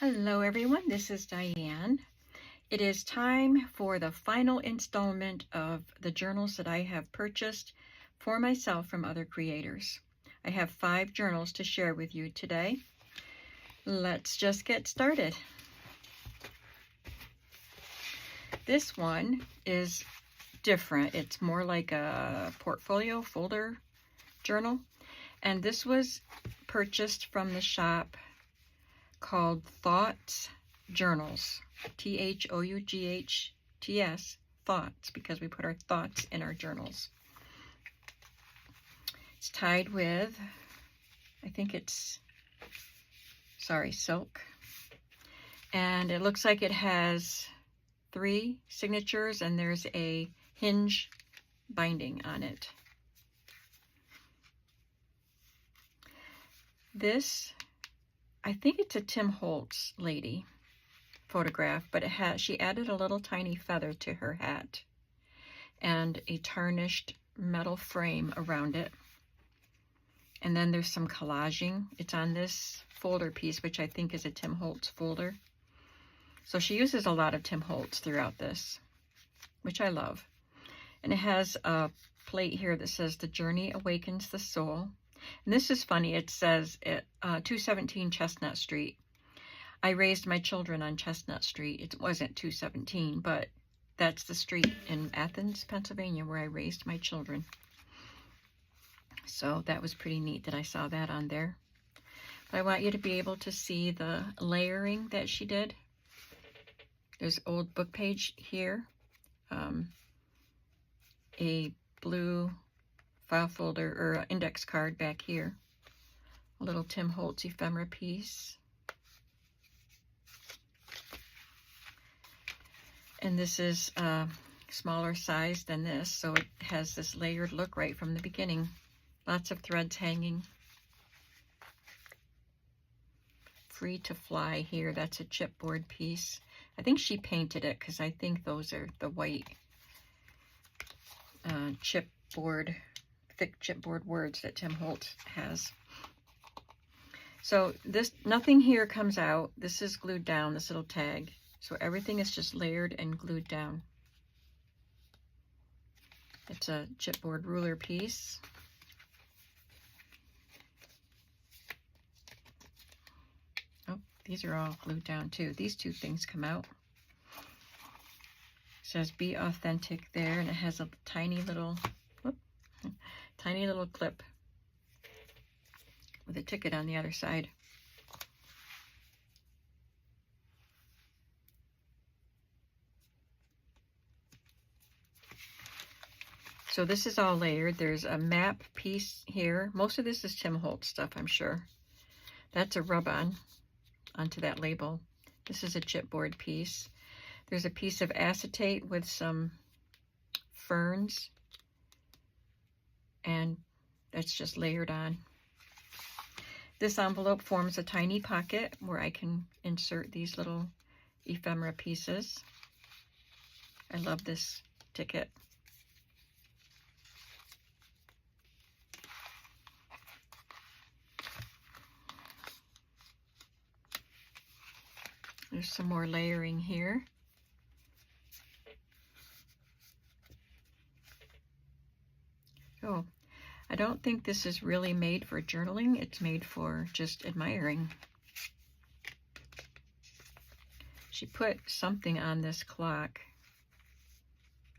Hello everyone, this is Diane. It is time for the final installment of the journals that I have purchased for myself from other creators. I have 5 journals to share with you today. Let's just get started. This one is different. It's more like a portfolio folder journal, and this was purchased from the shop called Thoughts Journals, Thoughts, Thoughts, because we put our thoughts in our journals. It's tied with, I think it's, silk, and it looks like it has 3 signatures and there's a hinge binding on it. This, I think it's a Tim Holtz lady photograph, but she added a little tiny feather to her hat and a tarnished metal frame around it. And then there's some collaging. It's on this folder piece, which I think is a Tim Holtz folder. So she uses a lot of Tim Holtz throughout this, which I love. And it has a plate here that says, "The Journey Awakens the Soul." And this is funny. It says 217 Chestnut Street. I raised my children on Chestnut Street. It wasn't 217, but that's the street in Athens, Pennsylvania, where I raised my children. So that was pretty neat that I saw that on there. But I want you to be able to see the layering that she did. There's an old book page here, a blue file folder or index card back here, a little Tim Holtz ephemera piece, and this is a smaller size than this, so it has this layered look right from the beginning. Lots of threads hanging. Free to Fly here, that's a chipboard piece. I think she painted it because I think those are the white chipboard, thick chipboard words that Tim Holtz has. So this, nothing here comes out. This is glued down, this little tag. So everything is just layered and glued down. It's a chipboard ruler piece. Oh, these are all glued down too. These 2 things come out. It says "Be Authentic" there, and it has a tiny little clip with a ticket on the other side. So this is all layered. There's a map piece here. Most of this is Tim Holtz stuff, I'm sure. That's a rub-on onto that label. This is a chipboard piece. There's a piece of acetate with some ferns, and that's just layered on. This envelope forms a tiny pocket where I can insert these little ephemera pieces. I love this ticket. There's some more layering here. Oh, I don't think this is really made for journaling. It's made for just admiring. She put something on this clock,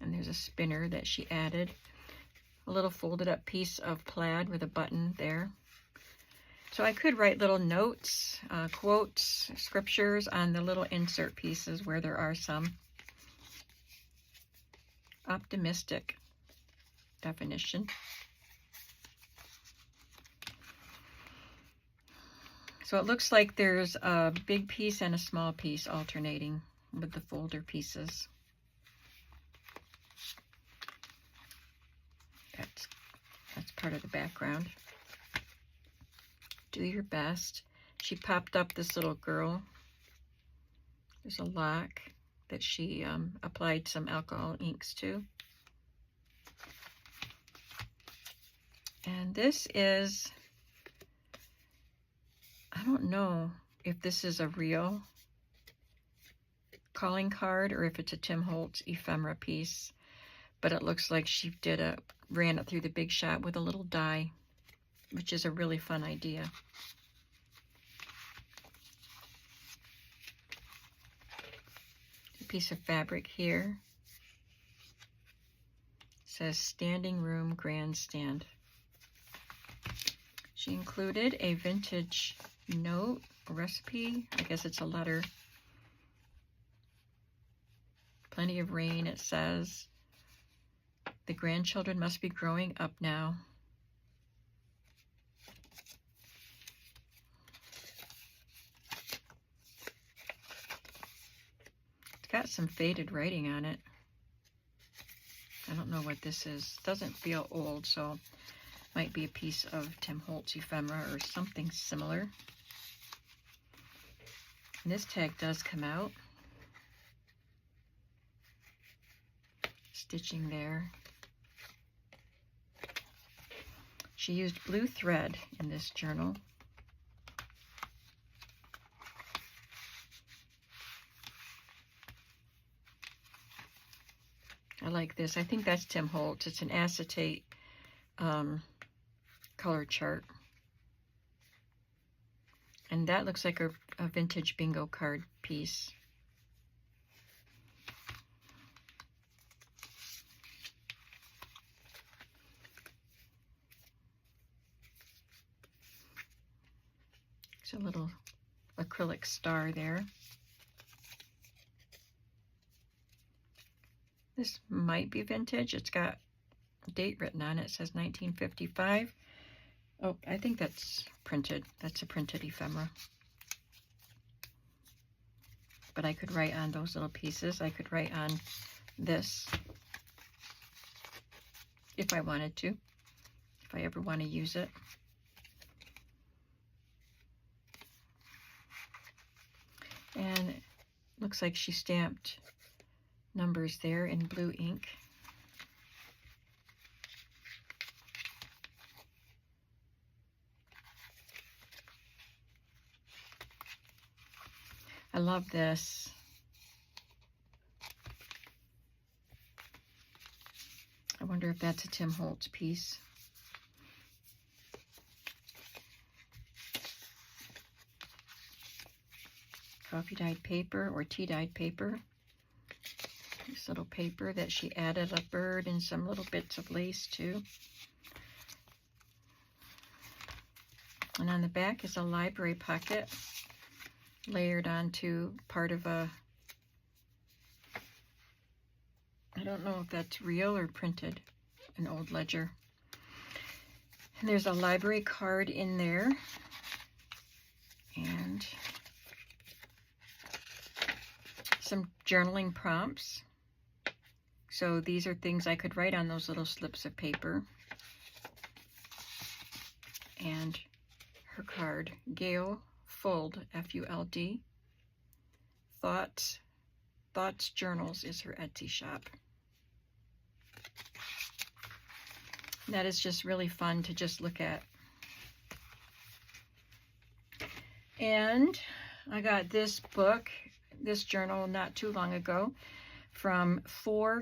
and there's a spinner that she added. A little folded up piece of plaid with a button there. So I could write little notes, quotes, scriptures on the little insert pieces where there are some. Optimistic definition. So it looks like there's a big piece and a small piece alternating with the folder pieces. That's part of the background. Do your best. She popped up this little girl. There's a lock that she applied some alcohol inks to. And this is, I don't know if this is a real calling card or if it's a Tim Holtz ephemera piece. But it looks like she ran it through the Big Shot with a little die, which is a really fun idea. A piece of fabric here. It says Standing Room Grandstand. She included a vintage note, a recipe. I guess it's a letter. Plenty of rain, it says. The grandchildren must be growing up now. It's got some faded writing on it. I don't know what this is. It doesn't feel old, so might be a piece of Tim Holtz ephemera or something similar. And this tag does come out. Stitching there. She used blue thread in this journal. I like this. I think that's Tim Holtz. It's an acetate color chart. And that looks like a vintage bingo card piece. There's a little acrylic star there. This might be vintage. It's got a date written on it. It says 1955. Oh, I think that's printed. That's a printed ephemera. But I could write on those little pieces. I could write on this if I wanted to, if I ever want to use it. And it looks like she stamped numbers there in blue ink. I love this. I wonder if that's a Tim Holtz piece. Coffee dyed paper or tea dyed paper. This little paper that she added a bird and some little bits of lace too. And on the back is a library pocket layered onto part of a, I don't know if that's real or printed, an old ledger. And there's a library card in there. And some journaling prompts. So these are things I could write on those little slips of paper. And her card, Gail Fuld, F-U-L-D. Thoughts Journals is her Etsy shop. And that is just really fun to just look at. And I got this book, this journal not too long ago from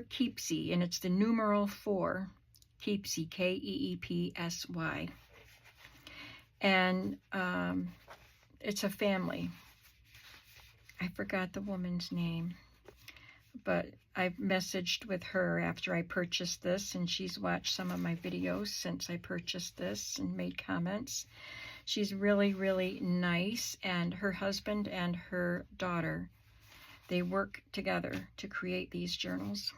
Keepsy, and it's the numeral 4, Keepsy, K-E-E-P-S-Y. And it's a family. I forgot the woman's name, but I messaged with her after I purchased this, and she's watched some of my videos since I purchased this and made comments. She's really, really nice, and her husband and her daughter, they work together to create these journals.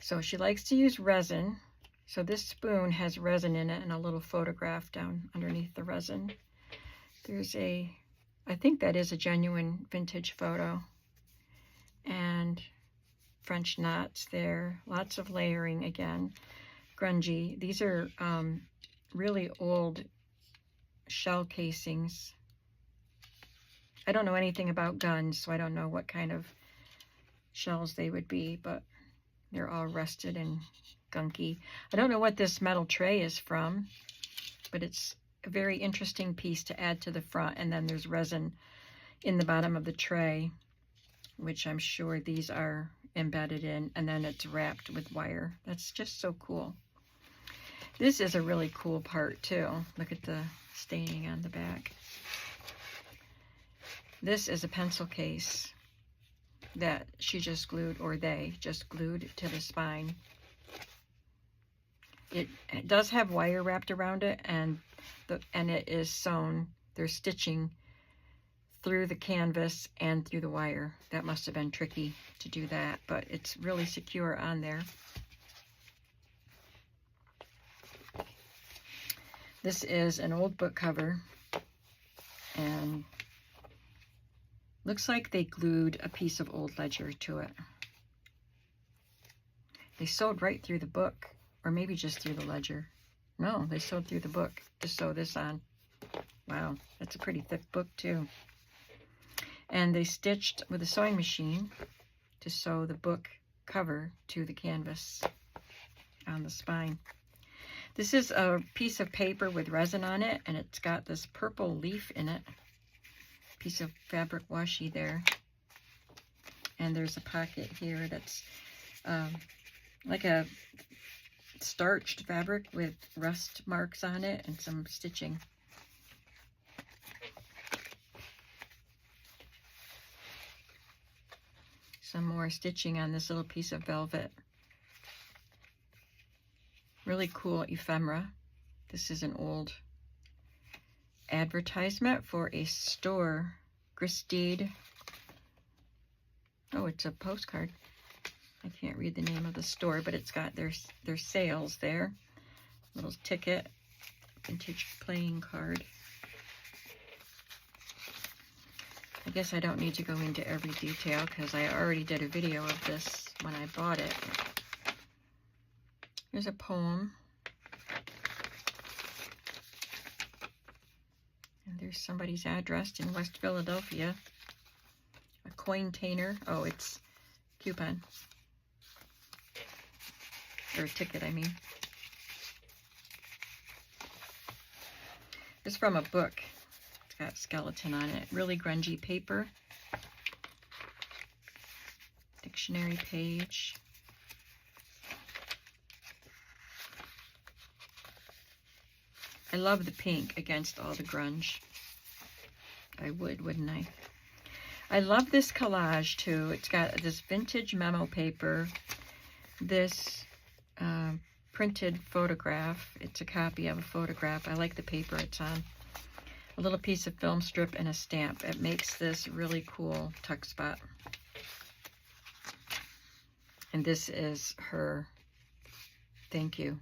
So she likes to use resin. So this spoon has resin in it and a little photograph down underneath the resin. There's I think that is a genuine vintage photo. And French knots there. Lots of layering again. Grungy. These are really old shell casings. I don't know anything about guns, so I don't know what kind of shells they would be, but they're all rusted and gunky. I don't know what this metal tray is from, but it's a very interesting piece to add to the front, and then there's resin in the bottom of the tray, which I'm sure these are embedded in, and then it's wrapped with wire. That's just so cool. This is a really cool part too. Look at the staining on the back. This is a pencil case that she just glued, or they just glued to the spine. It does have wire wrapped around it, and it is sewn. There's stitching through the canvas and through the wire. That must have been tricky to do that, but it's really secure on there. This is an old book cover, and looks like they glued a piece of old ledger to it. They sewed right through the book, or maybe just through the ledger. No, they sewed through the book to sew this on. Wow, that's a pretty thick book too. And they stitched with a sewing machine to sew the book cover to the canvas on the spine. This is a piece of paper with resin on it, and it's got this purple leaf in it. Piece of fabric washi there. And there's a pocket here that's like a starched fabric with rust marks on it and some stitching. Some more stitching on this little piece of velvet. Really cool ephemera. This is an old advertisement for a store. Gristede. Oh, it's a postcard. I can't read the name of the store, but it's got their sales there. Little ticket. Vintage playing card. I guess I don't need to go into every detail because I already did a video of this when I bought it. Here's a poem. And there's somebody's address in West Philadelphia. A coin tainer. Oh, it's coupon. Or a ticket, I mean. It's from a book. It's got a skeleton on it. Really grungy paper. Dictionary page. I love the pink against all the grunge. I would, wouldn't I? I love this collage too. It's got this vintage memo paper, this printed photograph. It's a copy of a photograph. I like the paper it's on. A little piece of film strip and a stamp. It makes this really cool tuck spot. And this is her thank you.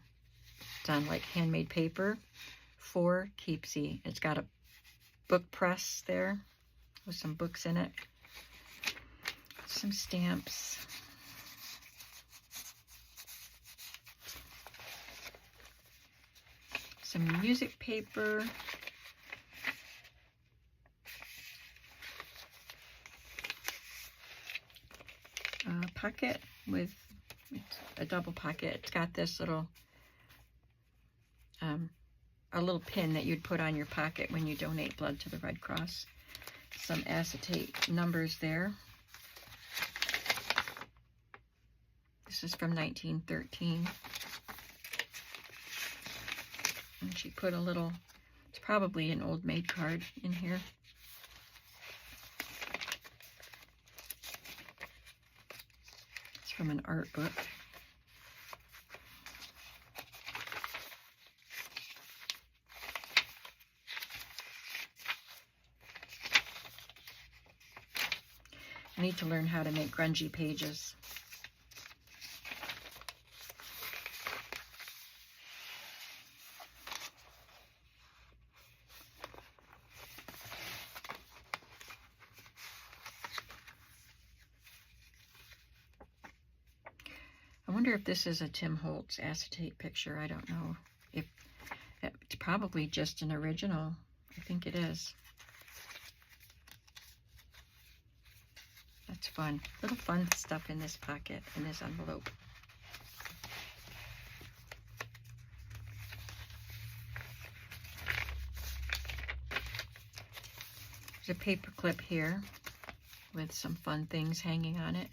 It's on like handmade paper for Keepsy. It's got a book press there with some books in it. Some stamps. Some music paper. A pocket with a double pocket. It's got this little a little pin that you'd put on your pocket when you donate blood to the Red Cross. Some acetate numbers there. This is from 1913. And she put a little, it's probably an old maid card in here. It's from an art book. I need to learn how to make grungy pages. I wonder if this is a Tim Holtz acetate picture. I don't know. If it's probably just an original. I think it is. That's fun. Little fun stuff in this pocket, in this envelope. There's a paper clip here with some fun things hanging on it.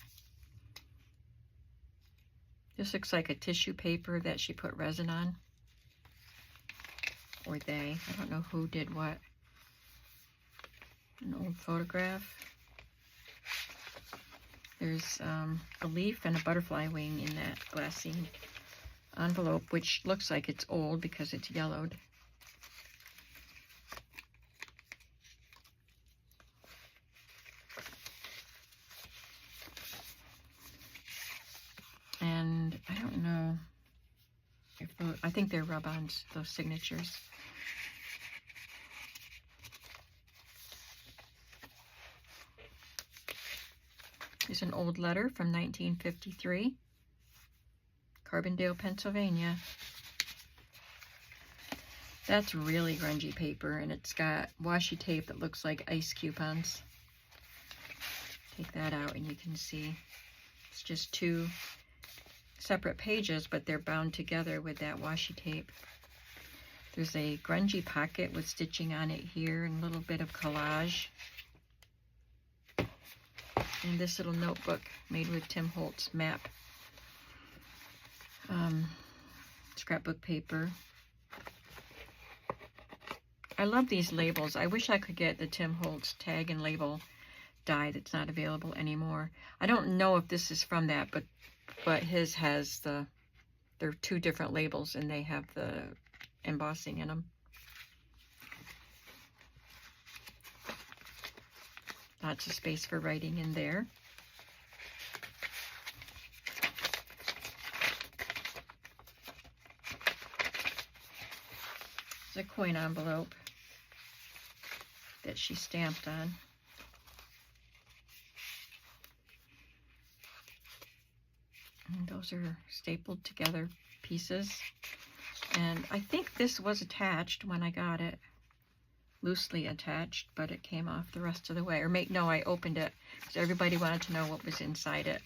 This looks like a tissue paper that she put resin on. Or they. I don't know who did what. An old photograph. There's a leaf and a butterfly wing in that glassine envelope, which looks like it's old because it's yellowed. And I don't know if those, I think they're rub-ons, those signatures. There's an old letter from 1953, Carbondale, Pennsylvania. That's really grungy paper, and it's got washi tape that looks like ice coupons. Take that out and you can see it's just two separate pages, but they're bound together with that washi tape. There's a grungy pocket with stitching on it here and a little bit of collage. And this little notebook made with Tim Holtz map scrapbook paper. I love these labels. I wish I could get the Tim Holtz tag and label die that's not available anymore. I don't know if this is from that, but his has the, there are two different labels and they have the embossing in them. Lots of space for writing in there. There's a coin envelope that she stamped on. And those are stapled together pieces. And I think this was attached when I got it. Loosely attached, but it came off the rest of the way. Or no, I opened it because everybody wanted to know what was inside it.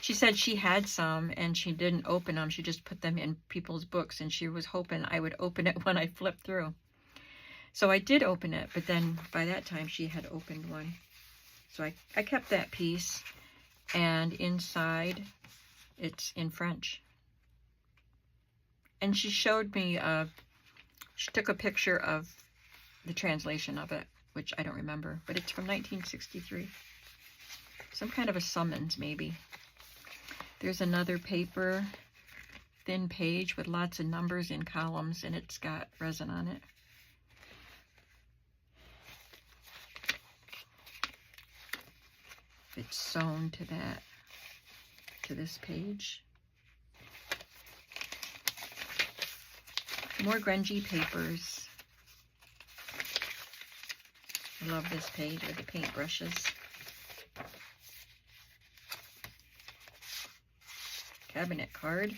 She said she had some and she didn't open them. She just put them in people's books and she was hoping I would open it when I flipped through. So I did open it, but then by that time she had opened one. So I kept that piece, and inside it's in French. And she showed me, she took a picture of the translation of it, which I don't remember, but it's from 1963. Some kind of a summons, maybe. There's another paper, thin page with lots of numbers in columns, and it's got resin on it. It's sewn to that, to this page. More grungy papers. I love this page with the paintbrushes. Cabinet card.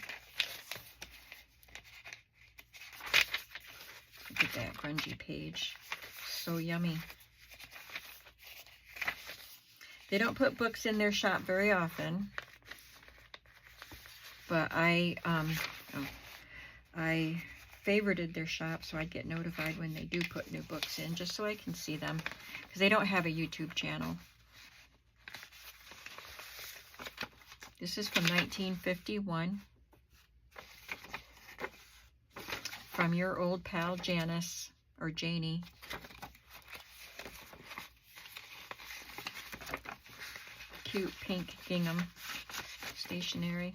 Look at that grungy page. So yummy. They don't put books in their shop very often, but I favorited their shop so I'd get notified when they do put new books in, just so I can see them, because they don't have a YouTube channel. This is from 1951, from your old pal Janice, or Janie. Cute pink gingham stationery.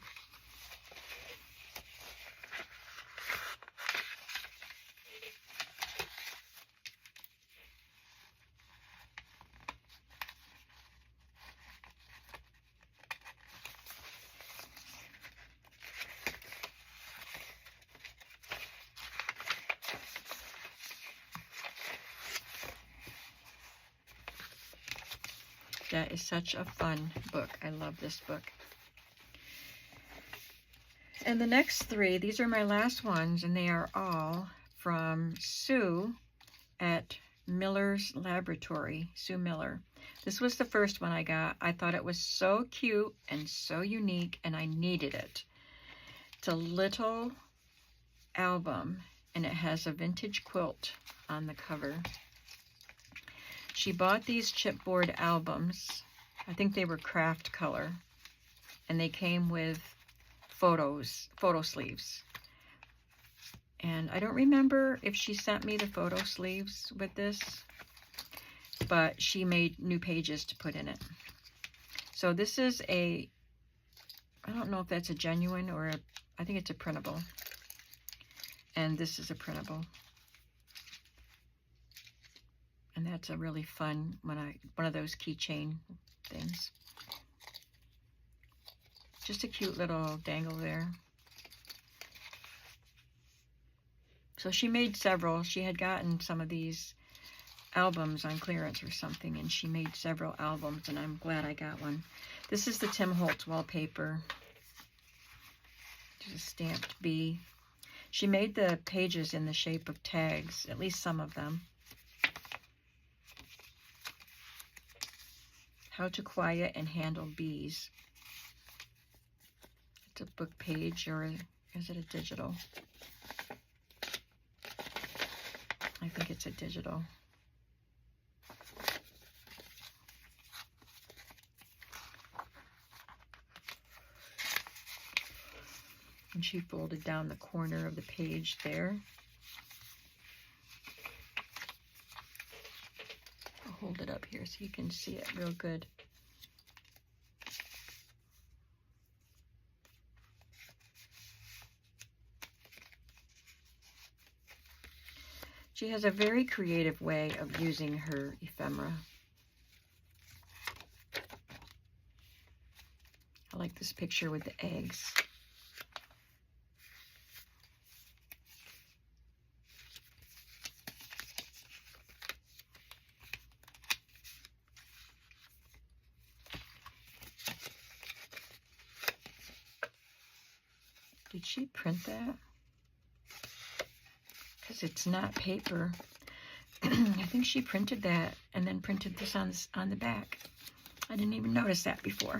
That is such a fun book. I love this book. And the next three, these are my last ones, and they are all from Sue at Miller's Laboratory, Sue Miller. This was the first one I got. I thought it was so cute and so unique, and I needed it. It's a little album, and it has a vintage quilt on the cover. She bought these chipboard albums. I think they were craft color. And they came with photo sleeves. And I don't remember if she sent me the photo sleeves with this, but she made new pages to put in it. So this is a, I don't know if that's a genuine or I think it's a printable. And this is a printable. And that's a really fun one of those keychain things. Just a cute little dangle there. So she made several. She had gotten some of these albums on clearance or something, and she made several albums, and I'm glad I got one. This is the Tim Holtz wallpaper. Just a stamped B. She made the pages in the shape of tags, at least some of them. How to quiet and handle bees. It's a book page, or is it a digital? I think it's a digital. And she folded down the corner of the page there. I'll hold it up here so you can see it real good. She has a very creative way of using her ephemera. I like this picture with the eggs. Did she print that? Because it's not paper. I think she printed that and then printed this on the back. I didn't even notice that before.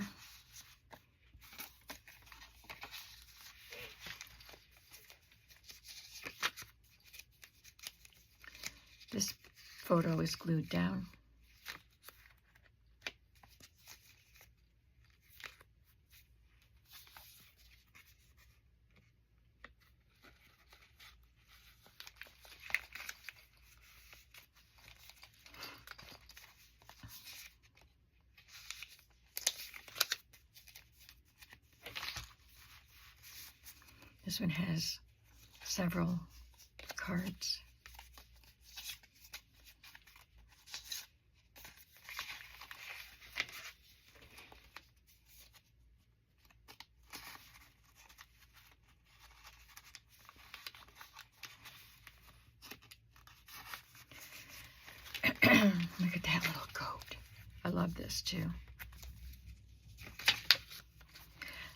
This photo is glued down. This one has several cards. Look at that little goat. I love this too.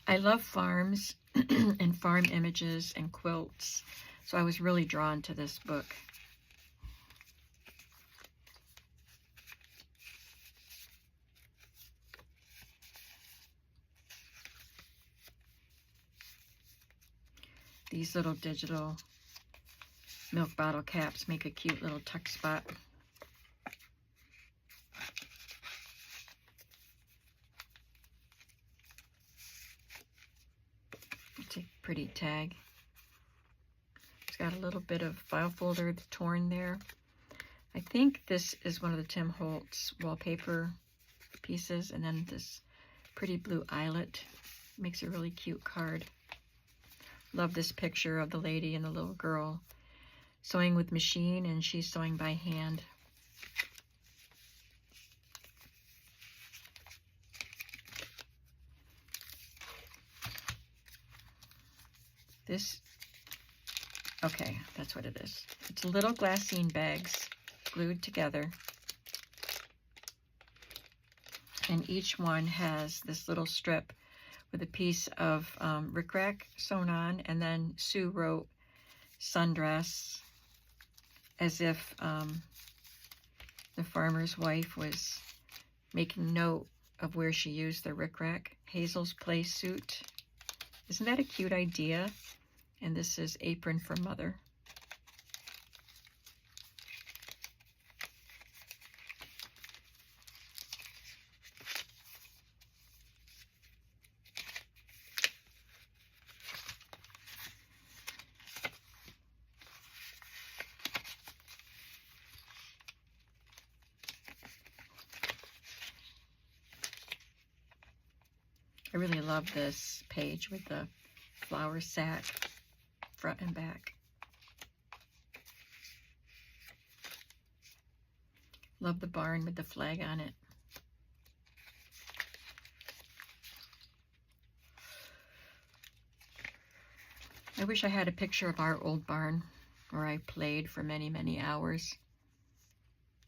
I love farms and farm images and quilts, so I was really drawn to this book. These little digital milk bottle caps make a cute little tuck spot. It's a pretty tag. It's got a little bit of file folder torn there. I think this is one of the Tim Holtz wallpaper pieces, and then this pretty blue eyelet makes a really cute card. Love this picture of the lady and the little girl sewing with machine, and she's sewing by hand. This, okay, that's what it is. It's little glassine bags glued together. And each one has this little strip with a piece of rickrack sewn on, and then Sue wrote sundress, as if the farmer's wife was making note of where she used the rickrack. Hazel's play suit. Isn't that a cute idea? And this is apron for mother. I really love this page with the flower sack front and back. Love the barn with the flag on it. I wish I had a picture of our old barn where I played for many, many hours.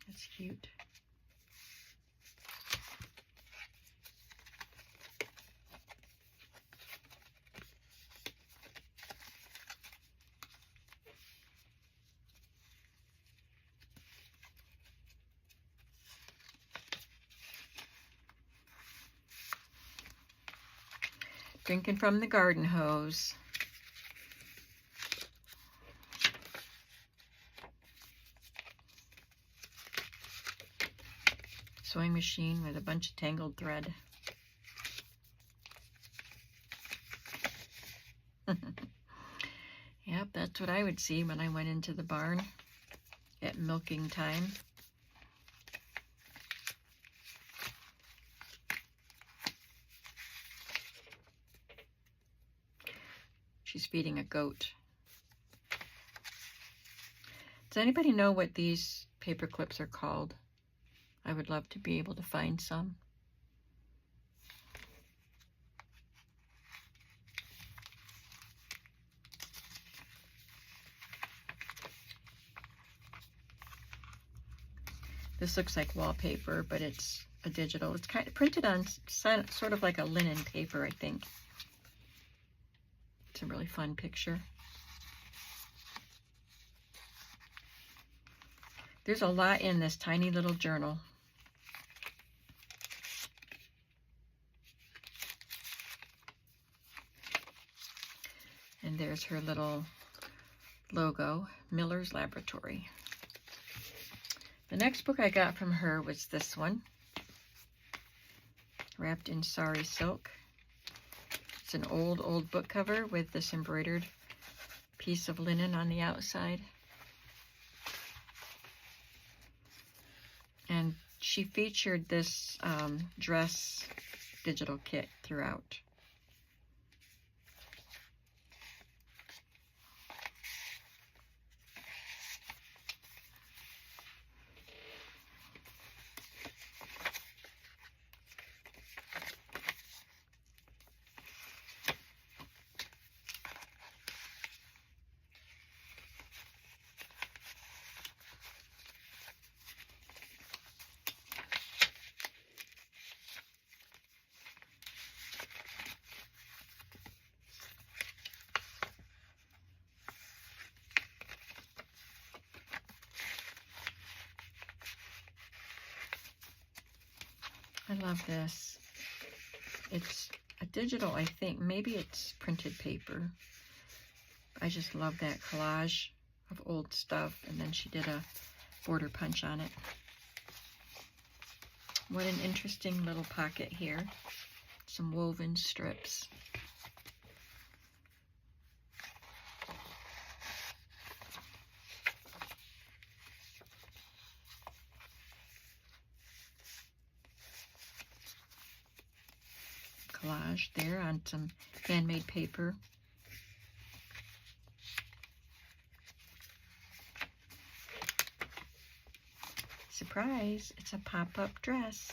That's cute. Drinking from the garden hose. Sewing machine with a bunch of tangled thread. Yep, that's what I would see when I went into the barn at milking time. She's feeding a goat. Does anybody know what these paper clips are called? I would love to be able to find some. This looks like wallpaper, but it's a digital. It's kind of printed on sort of like a linen paper, I think. It's a really fun picture. There's a lot in this tiny little journal. And there's her little logo, Miller's Laboratory. The next book I got from her was this one, wrapped in sari silk. It's an old book cover with this embroidered piece of linen on the outside. And she featured this dress digital kit throughout. I love this. It's a digital, I think. Maybe it's printed paper. I just love that collage of old stuff. And then she did a border punch on it. What an interesting little pocket here. Some woven strips. Collage there on some handmade paper. Surprise, it's a pop-up dress.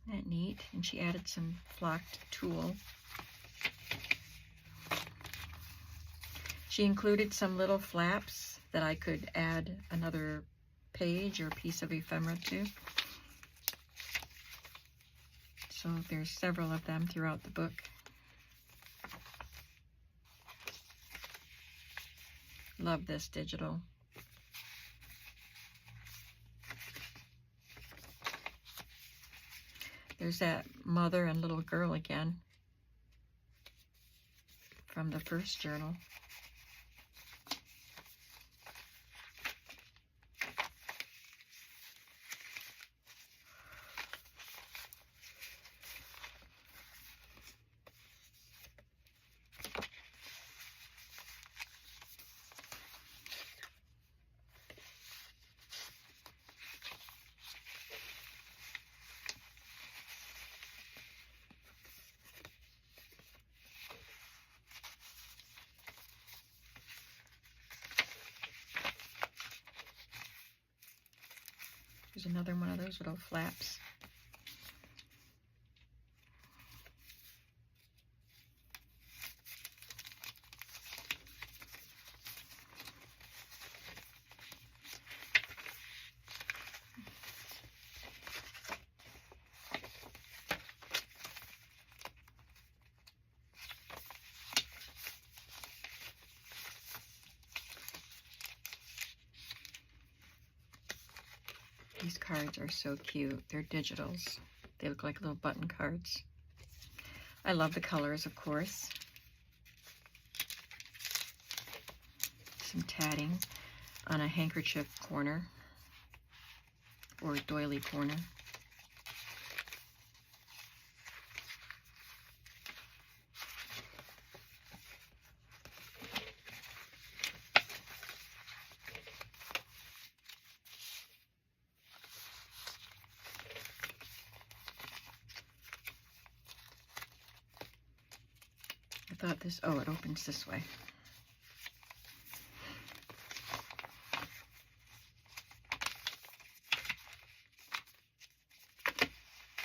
Isn't that neat? And she added some flocked tulle. She included some little flaps that I could add another page or piece of ephemera to. So there's several of them throughout the book. Love this digital. There's that mother and little girl again from the first journal. There's another one of those little flaps. These cards are so cute. They're digitals. They look like little button cards. I love the colors, of course. Some tatting on a handkerchief corner or a doily corner. I thought this, oh, it opens this way.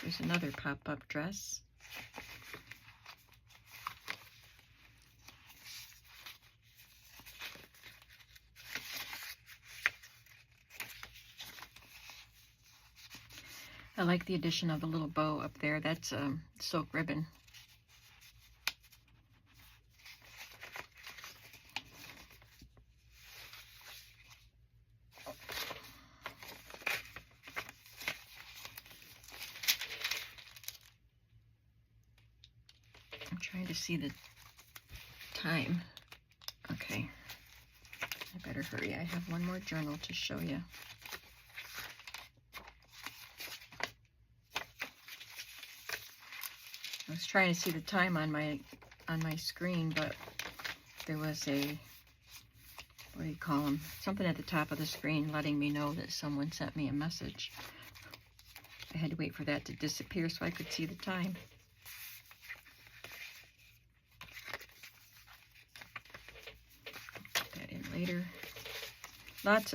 There's another pop-up dress. I like the addition of the little bow up there. That's silk ribbon. I'm trying to see the time. Okay, I better hurry. I have one more journal to show you. I was trying to see the time on my screen, but there was a, what do you call them? Something at the top of the screen letting me know that someone sent me a message. I had to wait for that to disappear so I could see the time. Put that in later. Lots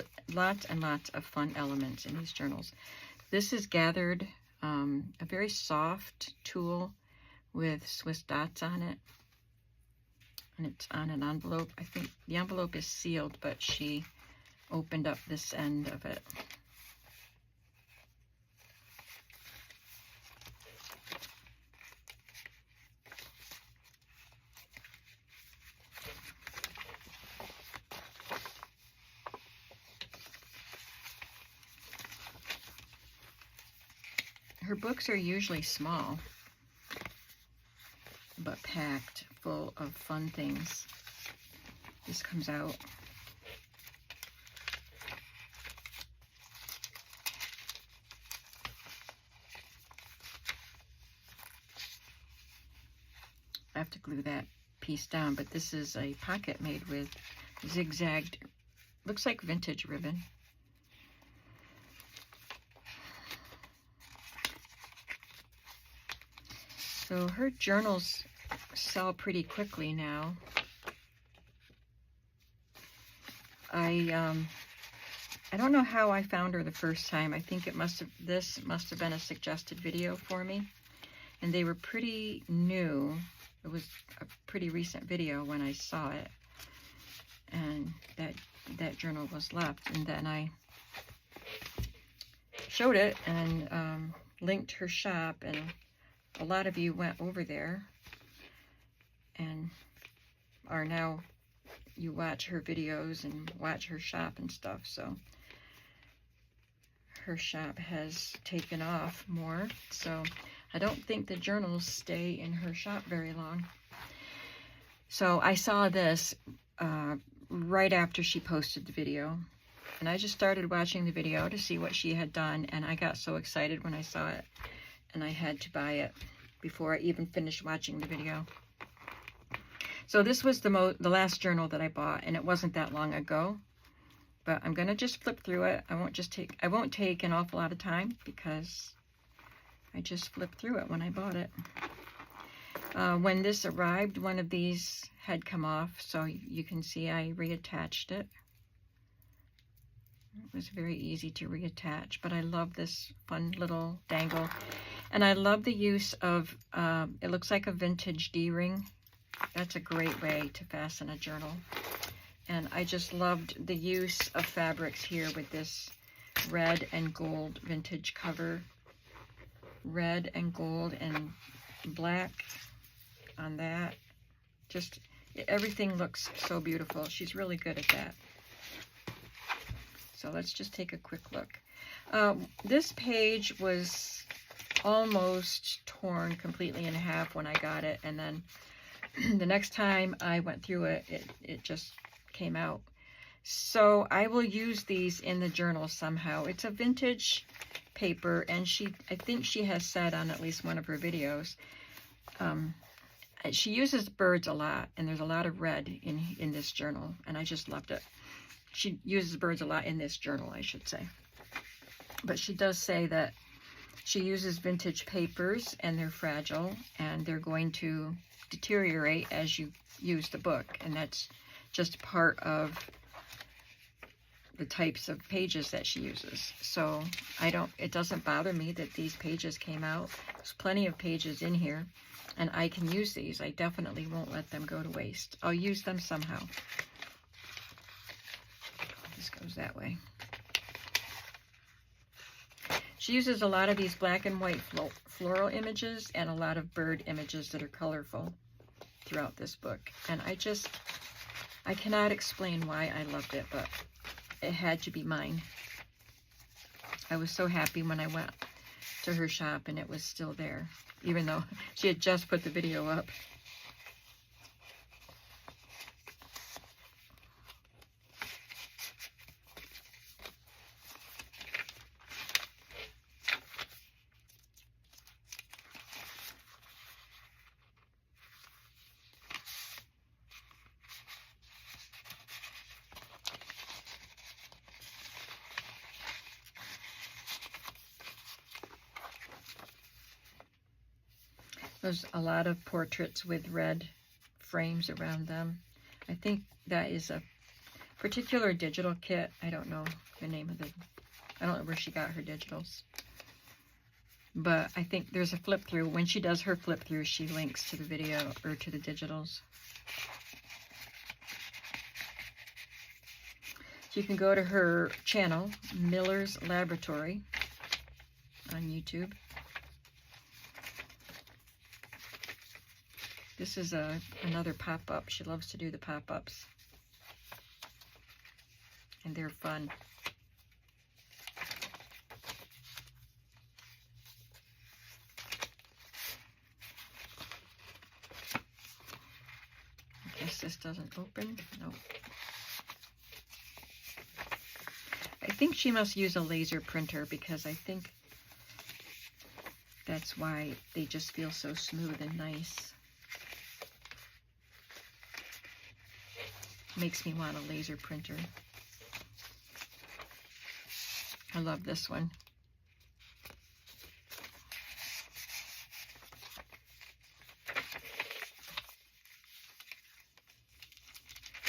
and lots of fun elements in these journals. This is gathered, a very soft tulle with Swiss dots on it, and it's on an envelope. I think the envelope is sealed, but she opened up this end of it. Her books are usually small, but packed full of fun things. This comes out. I have to glue that piece down, but this is a pocket made with zigzagged, looks like vintage ribbon. So her journals sell pretty quickly now. I don't know how I found her the first time. I think this must have been a suggested video for me, and they were pretty new. It was a pretty recent video when I saw it, and that journal was left, and then I showed it and linked her shop, and a lot of you went over there and are now, you watch her videos and watch her shop and stuff. So her shop has taken off more. So I don't think the journals stay in her shop very long. So I saw this right after she posted the video, and I just started watching the video to see what she had done, and I got so excited when I saw it, and I had to buy it before I even finished watching the video. So this was the last journal that I bought, and it wasn't that long ago, but I'm gonna just flip through it. I won't take an awful lot of time because I just flipped through it when I bought it. When this arrived, one of these had come off, so you can see I reattached it. It was very easy to reattach, but I love this fun little dangle. And I love the use of, it looks like a vintage D-ring. That's a great way to fasten a journal. And I just loved the use of fabrics here with this red and gold vintage cover. Red and gold and black on that. Just, everything looks so beautiful. She's really good at that. So let's just take a quick look. This page was almost torn completely in half when I got it, and then the next time I went through it, it just came out. So I will use these in the journal somehow. It's a vintage paper, and I think she has said on at least one of her videos, she uses birds a lot, and there's a lot of red in this journal, and I just loved it. She uses birds a lot in this journal, I should say. But she does say that she uses vintage papers, and they're fragile, and they're going to deteriorate as you use the book, and that's just part of the types of pages that she uses. So it doesn't bother me that these pages came out. There's plenty of pages in here, and I can use these. I definitely won't let them go to waste. I'll use them somehow. This goes that way. She uses a lot of these black and white floral images and a lot of bird images that are colorful throughout this book. And I cannot explain why I loved it, but it had to be mine. I was so happy when I went to her shop and it was still there, even though she had just put the video up. There's a lot of portraits with red frames around them. I think that is a particular digital kit. I don't know the name of I don't know where she got her digitals. But I think there's a flip through. When she does her flip through, she links to the video or to the digitals. So you can go to her channel, Miller's Laboratory, on YouTube. This is another pop-up. She loves to do the pop-ups. And they're fun. I guess this doesn't open. Nope. I think she must use a laser printer because I think that's why they just feel so smooth and nice. Makes me want a laser printer. I love this one.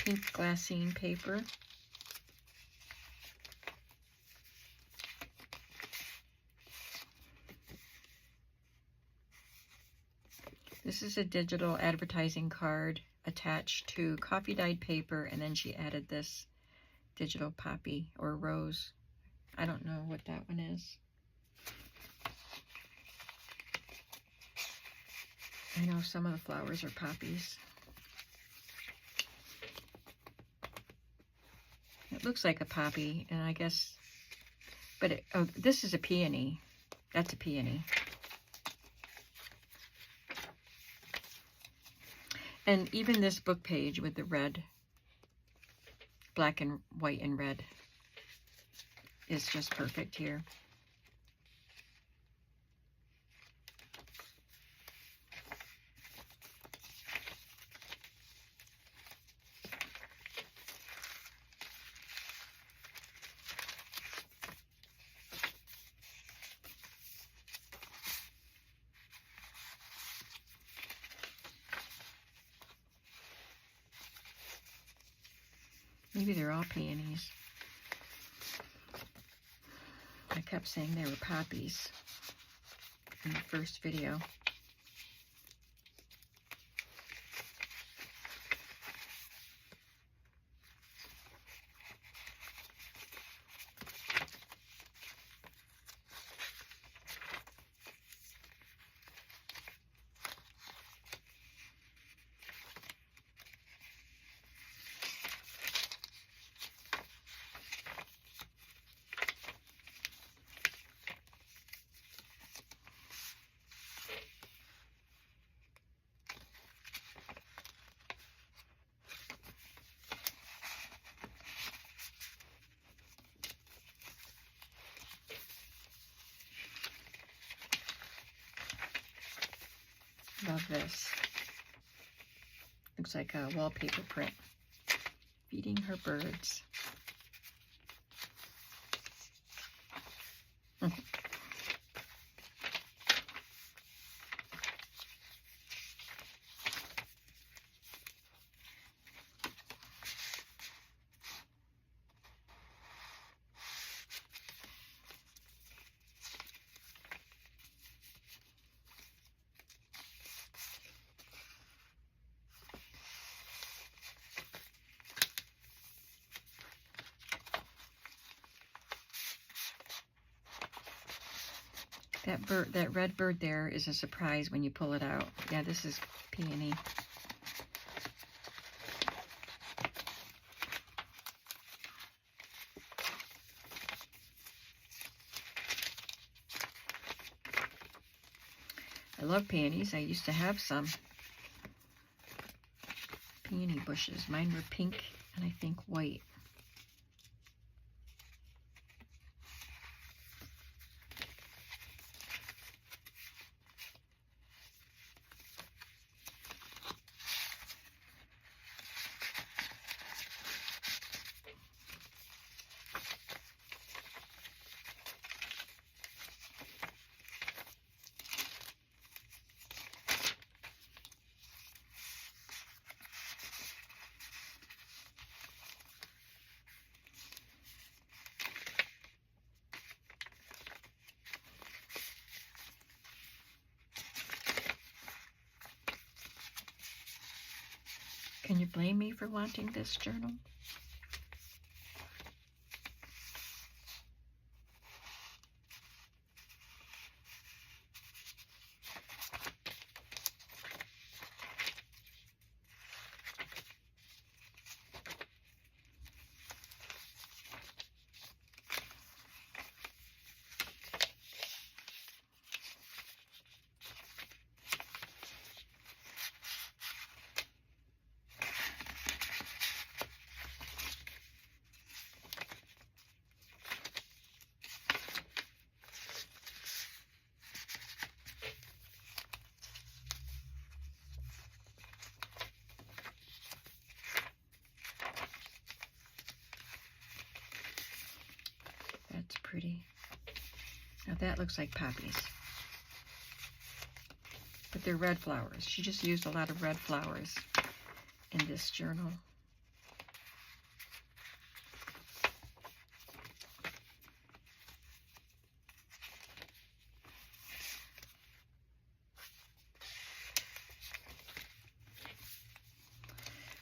Pink glassine paper. This is a digital advertising card attached to coffee dyed paper, and then she added this digital poppy or rose. I don't know what that one is. I know some of the flowers are poppies. It looks like a poppy, and I guess, but oh, this is a peony. That's a peony. And even this book page with the red, black and white and red is just perfect here. Maybe they're all peonies. kept saying they were poppies in the first video. Love this. Looks like a wallpaper print. Feeding her birds. That red bird there is a surprise when you pull it out. Yeah, this is peony. I love peonies. I used to have some peony bushes. Mine were pink and I think white. Can you blame me for wanting this journal? That's pretty. Now that looks like poppies. But they're red flowers. She just used a lot of red flowers in this journal.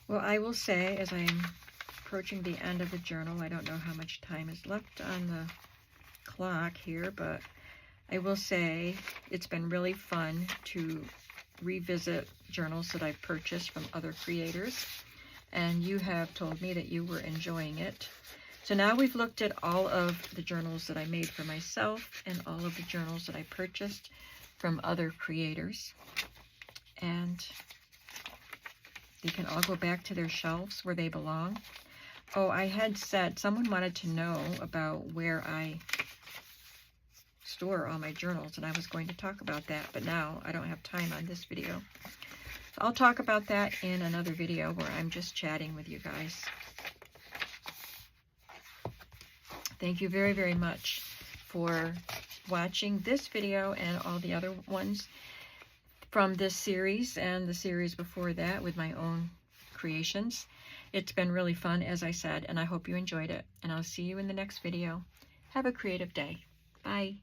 Well, I will say, as I'm approaching the end of the journal, I don't know how much time is left on the clock here, but I will say it's been really fun to revisit journals that I've purchased from other creators, and you have told me that you were enjoying it. So now we've looked at all of the journals that I made for myself and all of the journals that I purchased from other creators, and they can all go back to their shelves where they belong. Oh, I had said someone wanted to know about where I store all my journals, and I was going to talk about that, but now I don't have time on this video. So I'll talk about that in another video where I'm just chatting with you guys. Thank you very, very much for watching this video and all the other ones from this series and the series before that with my own creations. It's been really fun, as I said, and I hope you enjoyed it. And I'll see you in the next video. Have a creative day. Bye.